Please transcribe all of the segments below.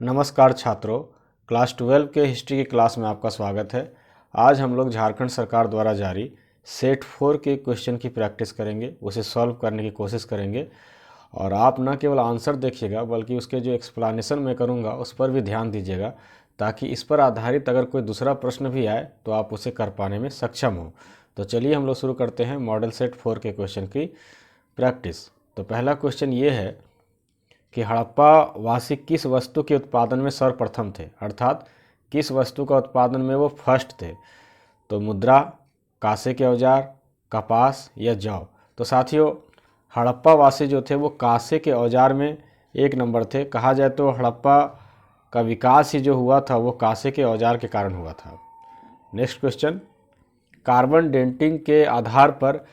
नमस्कार छात्रों, क्लास 12 के हिस्ट्री की क्लास में आपका स्वागत है। आज हम लोग झारखंड सरकार द्वारा जारी सेट 4 के क्वेश्चन की प्रैक्टिस करेंगे, उसे सॉल्व करने की कोशिश करेंगे। और आप न केवल आंसर देखिएगा बल्कि उसके जो एक्सप्लेनेशन मैं करूँगा उस पर भी ध्यान दीजिएगा, ताकि इस पर आधारित अगर कोई दूसरा प्रश्न भी आए तो आप उसे कर पाने में सक्षम हो। तो चलिए हम लोग शुरू करते हैं मॉडल सेट 4 के क्वेश्चन की प्रैक्टिस। तो पहला क्वेश्चन ये है कि हड़प्पा वासी किस वस्तु के उत्पादन में सर्वप्रथम थे, अर्थात किस वस्तु का उत्पादन में वो फर्स्ट थे। तो मुद्रा, कांसे के औजार, कपास या जौ। तो साथियों, हड़प्पा वासी जो थे वो कांसे के औजार में एक नंबर थे। कहा जाए तो हड़प्पा का विकास ही जो हुआ था वो कांसे के औजार के कारण हुआ था। नेक्स्ट क्वेश्चन, कार्बन डेटिंग के आधार पर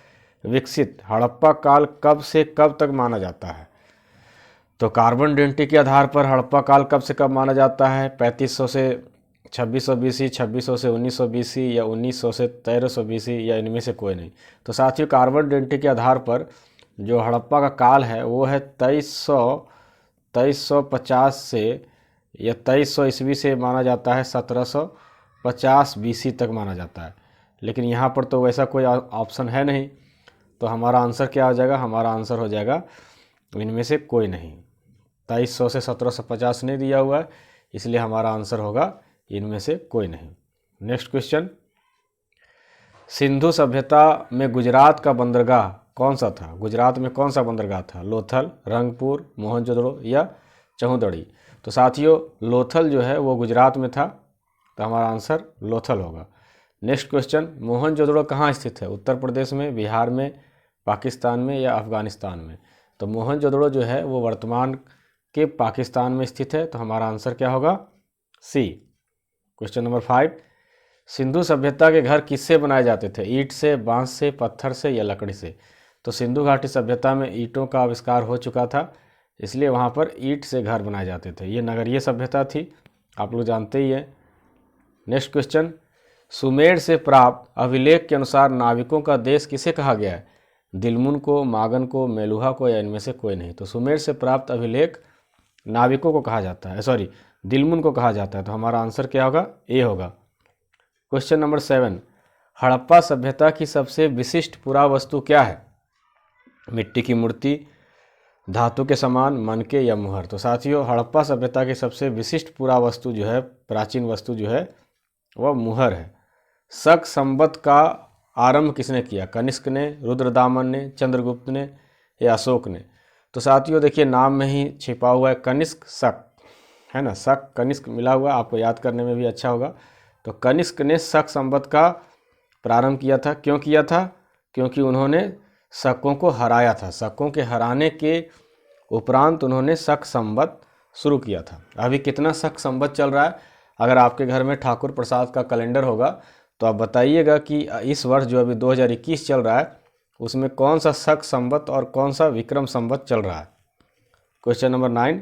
विकसित हड़प्पा काल कब से कब तक माना जाता है। तो कार्बन डेटिंग के आधार पर हड़प्पा काल कब से कब माना जाता है? 3500 से 2600 बीसी, 2600 से 1900 बीसी या 1900 से 1300 बीसी या इनमें से कोई नहीं। तो साथियों, कार्बन डेटिंग के आधार पर जो हड़प्पा का काल है वो है 2350 से या 2300 ईस्वी से माना जाता है 1750 बीसी तक माना जाता है। लेकिन यहाँ पर तो वैसा कोई ऑप्शन है नहीं, तो हमारा आंसर क्या हो जाएगा? हमारा आंसर हो जाएगा इनमें से कोई नहीं। 2300 से 1750 नहीं दिया हुआ है, इसलिए हमारा आंसर होगा इनमें से कोई नहीं। नेक्स्ट क्वेश्चन, सिंधु सभ्यता में गुजरात का बंदरगाह कौन सा था? गुजरात में कौन सा बंदरगाह था? लोथल, रंगपुर, मोहनजोदड़ो या चौदड़ी। तो साथियों, लोथल जो है वो गुजरात में था, तो हमारा आंसर लोथल होगा। नेक्स्ट क्वेश्चन, मोहनजोदड़ो कहाँ स्थित है? उत्तर प्रदेश में, बिहार में, पाकिस्तान में या अफगानिस्तान में। तो मोहनजोदड़ो जो है वो वर्तमान के पाकिस्तान में स्थित है, तो हमारा आंसर क्या होगा? सी। क्वेश्चन नंबर 5, सिंधु सभ्यता के घर किससे बनाए जाते थे? ईंट से, बांस से, पत्थर से या लकड़ी से। तो सिंधु घाटी सभ्यता में ईंटों का आविष्कार हो चुका था, इसलिए वहाँ पर ईंट से घर बनाए जाते थे। ये नगरीय सभ्यता थी, आप लोग जानते ही हैं। नेक्स्ट क्वेश्चन, सुमेर से प्राप्त अभिलेख के अनुसार नाविकों का देश किसे कहा गया है? दिलमुन को, मागन को, मेलुहा को या इनमें से कोई नहीं। तो सुमेर से प्राप्त अभिलेख नाविकों को कहा जाता है, दिलमुन को कहा जाता है, तो हमारा आंसर क्या होगा? ए होगा। क्वेश्चन नंबर 7, हड़प्पा सभ्यता की सबसे विशिष्ट पुरावस्तु क्या है? मिट्टी की मूर्ति, धातु के समान, मनके या मुहर। तो साथियों, हड़प्पा सभ्यता की सबसे विशिष्ट पुरावस्तु जो है, प्राचीन वस्तु जो है वह मुहर है। शक संवत का आरंभ किसने किया? कनिष्क ने, रुद्रदामन ने, चंद्रगुप्त ने या अशोक ने। तो साथियों देखिए, नाम में ही छिपा हुआ है कनिष्क, शक है ना, शक कनिष्क मिला हुआ, आपको याद करने में भी अच्छा होगा। तो कनिष्क ने शक संवत का प्रारंभ किया था। क्यों किया था? क्योंकि उन्होंने शकों को हराया था। शकों के हराने के उपरांत उन्होंने शक संवत शुरू किया था। अभी कितना शक संवत चल रहा है? अगर आपके घर में ठाकुर प्रसाद का कैलेंडर होगा तो आप बताइएगा कि इस वर्ष जो अभी 2021 चल रहा है उसमें कौन सा शक संवत और कौन सा विक्रम संवत चल रहा है। क्वेश्चन नंबर 9,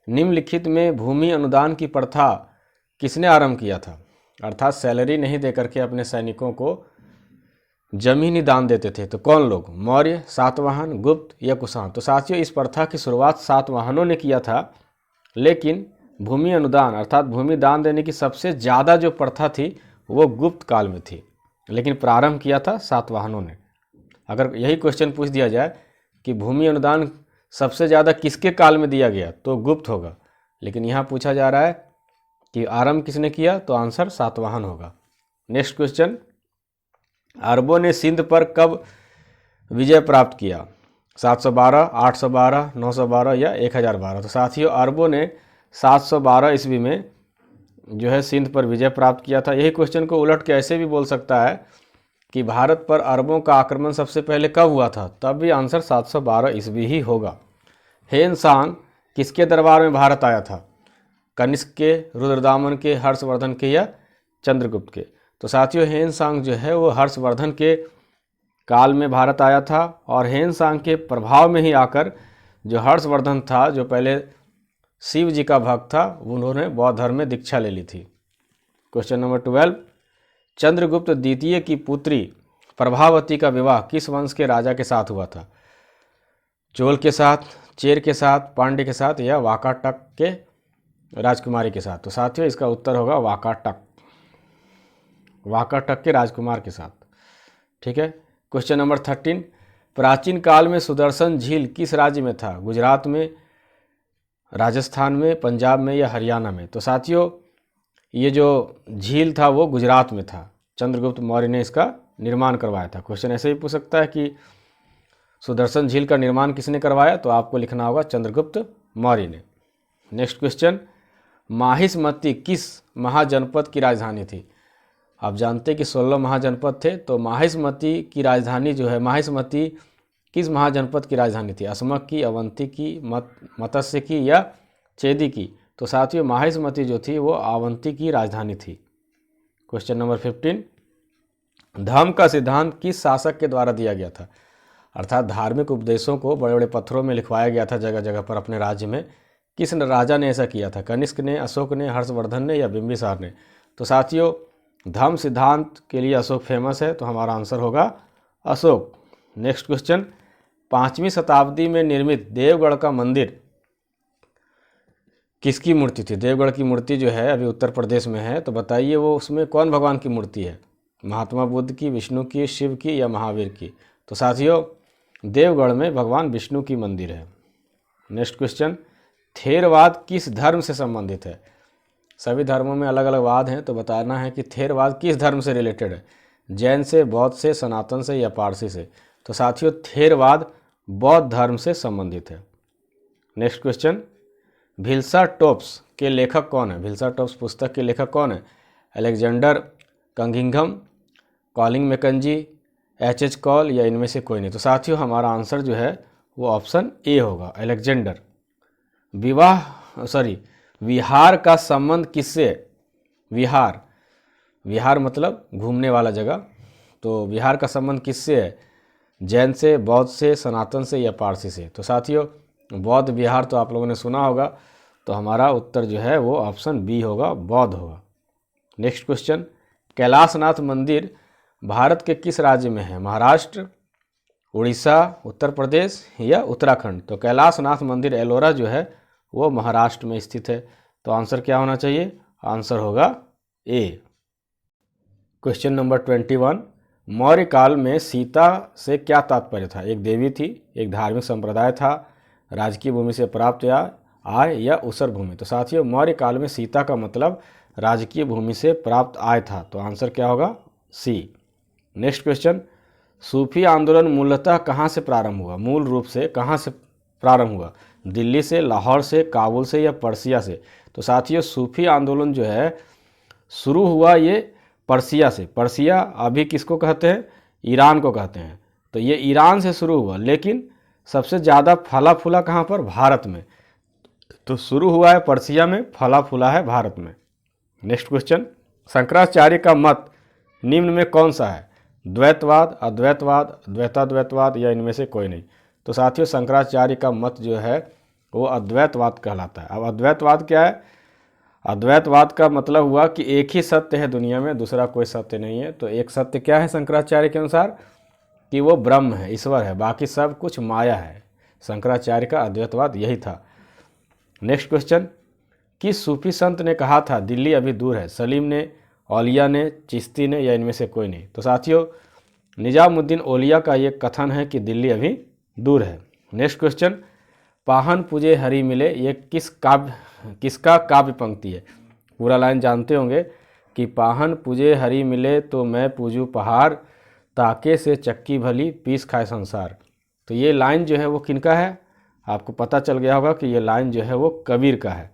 निम्नलिखित में भूमि अनुदान की प्रथा किसने आरंभ किया था? अर्थात सैलरी नहीं देकर के अपने सैनिकों को जमीनी दान देते थे। तो कौन लोग? मौर्य, सातवाहन, गुप्त या कुषाण। तो साथियों, इस प्रथा की शुरुआत सातवाहनों ने किया था, लेकिन भूमि अनुदान अर्थात भूमि दान देने की सबसे ज़्यादा जो प्रथा थी वो गुप्त काल में थी, लेकिन प्रारंभ किया था सातवाहनों ने। अगर यही क्वेश्चन पूछ दिया जाए कि भूमि अनुदान सबसे ज़्यादा किसके काल में दिया गया, तो गुप्त होगा। लेकिन यहाँ पूछा जा रहा है कि आरंभ किसने किया, तो आंसर सातवाहन होगा। नेक्स्ट क्वेश्चन, अरबों ने सिंध पर कब विजय प्राप्त किया? 712, 812, 912 या 1012। तो साथियों, अरबों ने 712 ईस्वी में जो है सिंध पर विजय प्राप्त किया था। यही क्वेश्चन को उलट के ऐसे भी बोल सकता है कि भारत पर अरबों का आक्रमण सबसे पहले कब हुआ था, तब भी आंसर 712 ईस्वी ही होगा। हेनसांग किसके दरबार में भारत आया था? कनिष्क के, रुद्रदामन के, हर्षवर्धन के या चंद्रगुप्त के। तो साथियों, हेनसांग जो है वो हर्षवर्धन के काल में भारत आया था, और हेनसांग के प्रभाव में ही आकर जो हर्षवर्धन था, जो पहले शिव जी का भक्त था, उन्होंने बौद्ध धर्म में दीक्षा ले ली थी। क्वेश्चन नंबर 12, चंद्रगुप्त द्वितीय की पुत्री प्रभावती का विवाह किस वंश के राजा के साथ हुआ था? चोल के साथ, चेर के साथ, पांड्य के साथ या वाकाटक के राजकुमारी के साथ। तो साथियों इसका उत्तर होगा वाकाटक, वाकाटक के राजकुमार के साथ। ठीक है। क्वेश्चन नंबर 13, प्राचीन काल में सुदर्शन झील किस राज्य में था? गुजरात में, राजस्थान में, पंजाब में या हरियाणा में? तो साथियों ये जो झील था वो गुजरात में था। चंद्रगुप्त मौर्य ने इसका निर्माण करवाया था। क्वेश्चन ऐसे ही पूछ सकता है कि सुदर्शन झील का निर्माण किसने करवाया? तो आपको लिखना होगा चंद्रगुप्त मौर्य ने। नेक्स्ट क्वेश्चन, माहिष्मती किस महाजनपद की राजधानी थी? आप जानते हैं कि 16 महाजनपद थे, तो माहिष्मती की राजधानी जो है, माहिष्मती किस महाजनपद की राजधानी थी? असमक की, अवंती की, मत्स्य की या चेदी की? तो साथियों माहिष्मती जो थी वो अवंती की राजधानी थी। क्वेश्चन नंबर 15, धम्म का सिद्धांत किस शासक के द्वारा दिया गया था? अर्थात धार्मिक उपदेशों को बड़े बड़े पत्थरों में लिखवाया गया था जगह जगह पर अपने राज्य में। किस राजा ने ऐसा किया था? कनिष्क ने, अशोक ने, हर्षवर्धन ने या बिंबिसार ने? तो साथियों धम्म सिद्धांत के लिए अशोक फेमस है, तो हमारा आंसर होगा अशोक। नेक्स्ट क्वेश्चन, 5वीं शताब्दी में निर्मित देवगढ़ का मंदिर किसकी मूर्ति थी? देवगढ़ की मूर्ति जो है अभी उत्तर प्रदेश में है, तो बताइए वो उसमें कौन भगवान की मूर्ति है? महात्मा बुद्ध की, विष्णु की, शिव की या महावीर की? तो साथियों देवगढ़ में भगवान विष्णु की मंदिर है। नेक्स्ट क्वेश्चन, थेरवाद किस धर्म से संबंधित है? सभी धर्मों में अलग अलग वाद हैं, तो बताना है कि थेरवाद किस धर्म से रिलेटेड है? जैन से, बौद्ध से, सनातन से या पारसी से? तो साथियों थेरवाद बौद्ध धर्म से संबंधित है। नेक्स्ट क्वेश्चन, भिल्सा टॉप्स के लेखक कौन है? भिल्सा टॉप्स पुस्तक के लेखक कौन है? अलेक्जेंडर कंगिंघम, कॉलिंग मैकेंजी, एच कॉल या इनमें से कोई नहीं? तो साथियों हमारा आंसर जो है वो ऑप्शन ए होगा, अलेक्जेंडर। विहार का संबंध किससे है? विहार, विहार मतलब घूमने वाला जगह, तो विहार का संबंध किससे है? जैन से, बौद्ध से, सनातन से या पारसी से? तो साथियों बौद्ध विहार तो आप लोगों ने सुना होगा, तो हमारा उत्तर जो है वो ऑप्शन बी होगा, बौद्ध होगा। नेक्स्ट क्वेश्चन, कैलाशनाथ मंदिर भारत के किस राज्य में है? महाराष्ट्र, उड़ीसा, उत्तर प्रदेश या उत्तराखंड? तो कैलाशनाथ मंदिर एलोरा जो है वो महाराष्ट्र में स्थित है। तो आंसर क्या होना चाहिए? आंसर होगा ए। क्वेश्चन नंबर 21, मौर्य काल में सीता से क्या तात्पर्य था? एक देवी थी, एक धार्मिक संप्रदाय था, राजकीय भूमि से प्राप्त आय या उसर भूमि? तो साथियों मौर्य काल में सीता का मतलब राजकीय भूमि से प्राप्त आय था। तो आंसर क्या होगा? सी। नेक्स्ट क्वेश्चन, सूफी आंदोलन मूलतः कहाँ से प्रारंभ हुआ? मूल रूप से कहाँ से प्रारंभ हुआ? दिल्ली से, लाहौर से, काबुल से या पर्सिया से? तो साथियों सूफी आंदोलन जो है शुरू हुआ ये पर्सिया से। पर्सिया अभी किसको कहते हैं? ईरान को कहते हैं। तो ये ईरान से शुरू हुआ, लेकिन सबसे ज़्यादा फला फूला कहाँ पर? भारत में। तो शुरू हुआ है पर्सिया में, फला फूला है भारत में। नेक्स्ट क्वेश्चन, शंकराचार्य का मत निम्न में कौन सा है? द्वैतवाद, अद्वैतवाद, द्वैताद्वैतवाद या इनमें से कोई नहीं? तो साथियों शंकराचार्य का मत जो है वो अद्वैतवाद कहलाता है। अब अद्वैतवाद क्या है? अद्वैतवाद का मतलब हुआ कि एक ही सत्य है दुनिया में, दूसरा कोई सत्य नहीं है। तो एक सत्य क्या है शंकराचार्य के अनुसार? कि वो ब्रह्म है, ईश्वर है, बाकी सब कुछ माया है। शंकराचार्य का अद्वैतवाद यही था। नेक्स्ट क्वेश्चन, किस सूफी संत ने कहा था दिल्ली अभी दूर है? सलीम ने, औलिया ने, चिश्ती ने या इनमें से कोई नहीं? तो साथियों निजामुद्दीन औलिया का ये कथन है कि दिल्ली अभी दूर है। नेक्स्ट क्वेश्चन, पाहन पूजे हरि मिले, ये किसका काव्य पंक्ति है? पूरा लाइन जानते होंगे कि पाहन पूजे हरि मिले तो मैं पूजू पहाड़, ताके से चक्की भली पीस खाए संसार। तो ये लाइन जो है वो किनका है? आपको पता चल गया होगा कि ये लाइन जो है वो कबीर का है।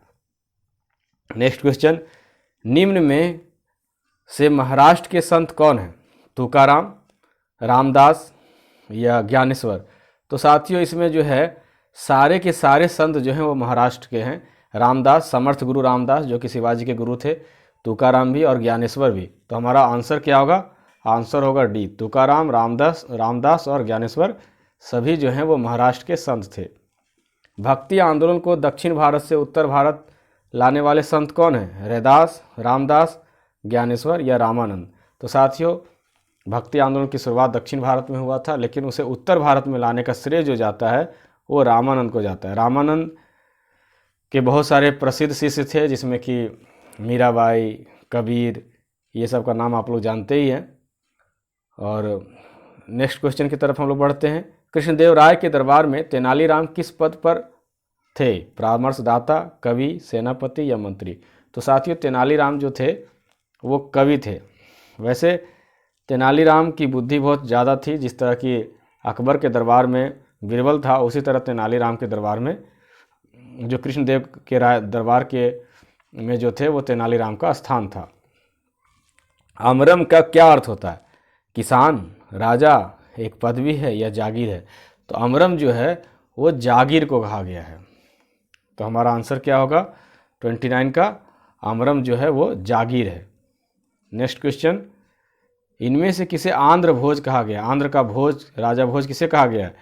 नेक्स्ट क्वेश्चन, निम्न में से महाराष्ट्र के संत कौन हैं? तुकाराम, रामदास या ज्ञानेश्वर? तो साथियों इसमें जो है सारे के सारे संत जो हैं वो महाराष्ट्र के हैं। रामदास, समर्थ गुरु रामदास जो कि शिवाजी के गुरु थे, तुकाराम भी और ज्ञानेश्वर भी। तो हमारा आंसर क्या होगा? आंसर होगा डी, तुकाराम, रामदास और ज्ञानेश्वर सभी जो हैं वो महाराष्ट्र के संत थे। भक्ति आंदोलन को दक्षिण भारत से उत्तर भारत लाने वाले संत कौन हैं? रैदास, रामदास, ज्ञानेश्वर या रामानंद? तो साथियों भक्ति आंदोलन की शुरुआत दक्षिण भारत में हुआ था, लेकिन उसे उत्तर भारत में लाने का श्रेय जो जाता है वो रामानंद को जाता है। रामानंद के बहुत सारे प्रसिद्ध शिष्य थे, जिसमें कि मीराबाई, कबीर, ये सब का नाम आप लोग जानते ही हैं। और नेक्स्ट क्वेश्चन की तरफ हम लोग बढ़ते हैं। कृष्णदेव राय के दरबार में तेनालीराम किस पद पर थे? परामर्शदाता, कवि, सेनापति या मंत्री? तो साथियों, तेनालीराम जो थे वो कवि थे। वैसे तेनालीराम की बुद्धि बहुत ज़्यादा थी। जिस तरह की अकबर के दरबार में बीरबल था, उसी तरह तेनालीराम के दरबार में जो कृष्णदेव के राय दरबार के में जो थे वो तेनालीराम का स्थान था। अमरम का क्या अर्थ होता है? किसान, राजा, एक पदवी है या जागीर है? तो अमरम जो है वो जागीर को कहा गया है। तो हमारा आंसर क्या होगा? 29 का अमरम जो है वो जागीर है। नेक्स्ट क्वेश्चन, इनमें से किसे आंध्र भोज कहा गया? आंध्र का भोज, राजा भोज किसे कहा गया है?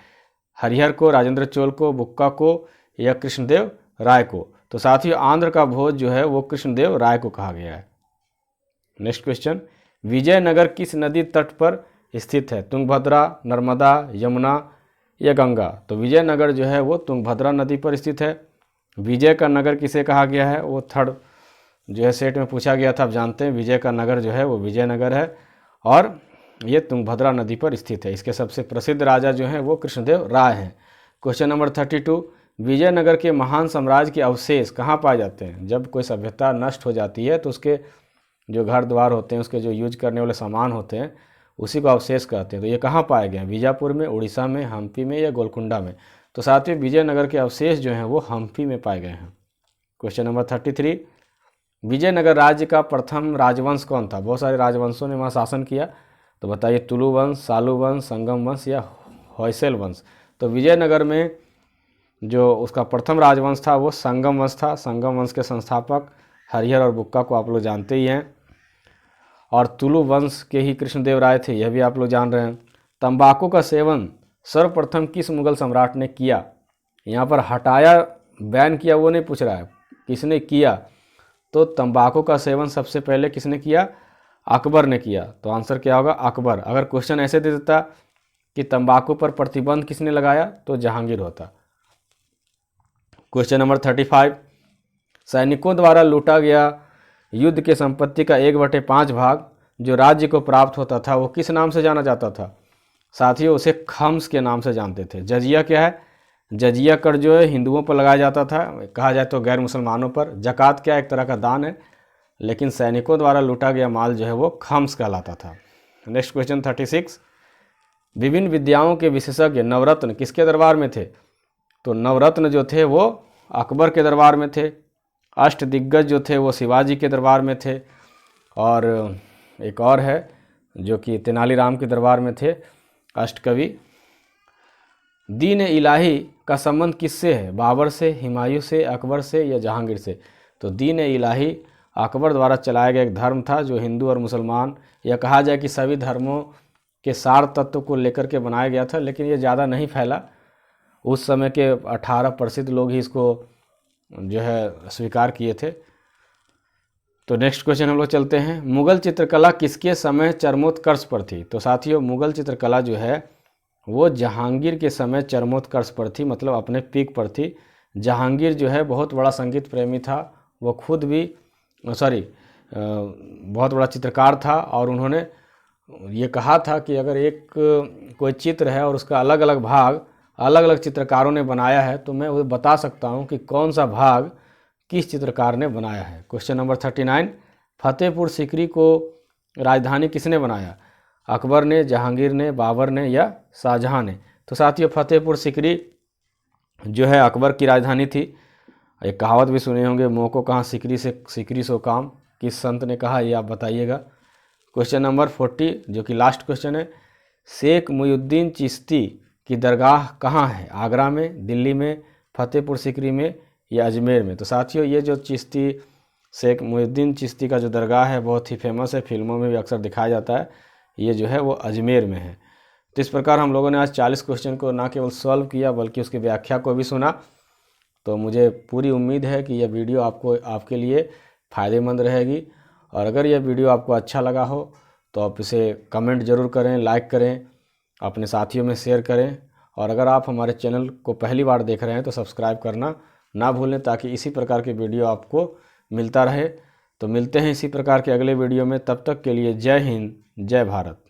हरिहर को, राजेंद्र चोल को, बुक्का को या कृष्णदेव राय को? तो साथियों, आंध्र का भोज जो है वो कृष्णदेव राय को कहा गया है। नेक्स्ट क्वेश्चन, विजयनगर किस नदी तट पर स्थित है? तुंगभद्रा, नर्मदा, यमुना या गंगा? तो विजयनगर जो है वो तुंगभद्रा नदी पर स्थित है। विजय का नगर किसे कहा गया है? वो थर्ड जो है सेट में पूछा गया था, आप जानते हैं। विजय का नगर जो है वो विजयनगर है और ये तुंगभद्रा नदी पर स्थित है। इसके सबसे प्रसिद्ध राजा जो हैं वो कृष्णदेव राय हैं। क्वेश्चन नंबर 32, विजयनगर के महान साम्राज्य के अवशेष कहाँ पाए जाते हैं? जब कोई सभ्यता नष्ट हो जाती है तो उसके जो घर द्वार होते हैं, उसके जो यूज करने वाले सामान होते हैं, उसी को अवशेष कहते हैं। तो ये कहाँ पाए गए हैं? बीजापुर में, उड़ीसा में, हम्पी में या गोलकुंडा में? तो साथियों, विजयनगर के अवशेष जो हैं वो हम्पी में पाए गए हैं। क्वेश्चन नंबर 33, विजयनगर राज्य का प्रथम राजवंश कौन था? बहुत सारे राजवंशों ने वहाँ शासन किया, तो बताइए, तुलु वंश, सालू वंश, संगम वंश या होयसल वंश? तो विजयनगर में जो उसका प्रथम राजवंश था वो संगम वंश था। संगम वंश के संस्थापक हरिहर और बुक्का को आप लोग जानते ही हैं। और तुलु वंश के ही कृष्णदेव राय थे, यह भी आप लोग जान रहे हैं। तंबाकू का सेवन सर्वप्रथम किस मुगल सम्राट ने किया? यहाँ पर हटाया, बैन किया, वो नहीं पूछ रहा है, किसने किया? तो तंबाकू का सेवन सबसे पहले किसने किया? अकबर ने किया। तो आंसर क्या होगा? अकबर। अगर क्वेश्चन ऐसे दे देता कि तंबाकू पर प्रतिबंध किसने लगाया, तो जहांगीर होता। क्वेश्चन नंबर 35, सैनिकों द्वारा लूटा गया युद्ध के संपत्ति का 1/5 भाग जो राज्य को प्राप्त होता था वो किस नाम से जाना जाता था? साथियों, उसे खम्स के नाम से जानते थे। जजिया क्या है? जजिया कर जो है हिंदुओं पर लगाया जाता था, कहा जाए तो गैर मुसलमानों पर। जक़ात क्या, एक तरह का दान है, लेकिन सैनिकों द्वारा लूटा गया माल जो है वो खम्स कहलाता था। नेक्स्ट क्वेश्चन 36, विभिन्न विद्याओं के विशेषज्ञ नवरत्न किसके दरबार में थे? तो नवरत्न जो थे वो अकबर के दरबार में थे। अष्टदिग्गज जो थे वो शिवाजी के दरबार में थे। और एक और है जो कि तेनालीराम के दरबार में थे, अष्टकवि। दीन इलाही का संबंध किससे है? बाबर से, हुमायूं से, अकबर से या जहांगीर से? तो दीन इलाही अकबर द्वारा चलाया गया एक धर्म था जो हिंदू और मुसलमान, या कहा जाए कि सभी धर्मों के सार तत्व को लेकर के बनाया गया था, लेकिन ये ज़्यादा नहीं फैला। उस समय के 18 प्रसिद्ध लोग ही इसको जो है स्वीकार किए थे। तो नेक्स्ट क्वेश्चन हम लोग चलते हैं, मुगल चित्रकला किसके समय चरमोत्कर्ष पर थी? तो साथियों, मुगल चित्रकला जो है वो जहांगीर के समय चरमोत्कर्ष पर थी, मतलब अपने पीक पर थी। जहांगीर जो है बहुत बड़ा संगीत प्रेमी था, वो खुद भी बहुत बड़ा चित्रकार था, और उन्होंने ये कहा था कि अगर एक कोई चित्र है और उसका अलग अलग भाग अलग अलग चित्रकारों ने बनाया है तो मैं वो बता सकता हूँ कि कौन सा भाग किस चित्रकार ने बनाया है। क्वेश्चन नंबर 39, फतेहपुर सीकरी को राजधानी किसने बनाया? अकबर ने, जहांगीर ने, बाबर ने या शाहजहां ने? तो साथियों, फतेहपुर सीकरी जो है अकबर की राजधानी थी। एक कहावत भी सुने होंगे, मोह को कहाँ सीकरी से सीकरी सो काम, किस संत ने कहा, ये आप बताइएगा। क्वेश्चन नंबर 40 जो कि लास्ट क्वेश्चन है, शेख मुईउद्दीन चिश्ती की दरगाह कहाँ है? आगरा में, दिल्ली में, फतेहपुर सीकरी में या अजमेर में? तो साथियों, ये जो चिश्ती, शेख मुईउद्दीन चिश्ती का जो दरगाह है बहुत ही फेमस है, फिल्मों में भी अक्सर दिखाया जाता है। ये जो है वो अजमेर में है। तो इस प्रकार हम लोगों ने आज 40 क्वेश्चन को ना केवल सॉल्व किया बल्कि उसकी व्याख्या को भी सुना। तो मुझे पूरी उम्मीद है कि यह वीडियो आपके लिए फ़ायदेमंद रहेगी, और अगर यह वीडियो आपको अच्छा लगा हो तो आप इसे कमेंट ज़रूर करें, लाइक करें, अपने साथियों में शेयर करें, और अगर आप हमारे चैनल को पहली बार देख रहे हैं तो सब्सक्राइब करना ना भूलें, ताकि इसी प्रकार के वीडियो आपको मिलता रहे। तो मिलते हैं इसी प्रकार के अगले वीडियो में, तब तक के लिए जय हिंद, जय भारत।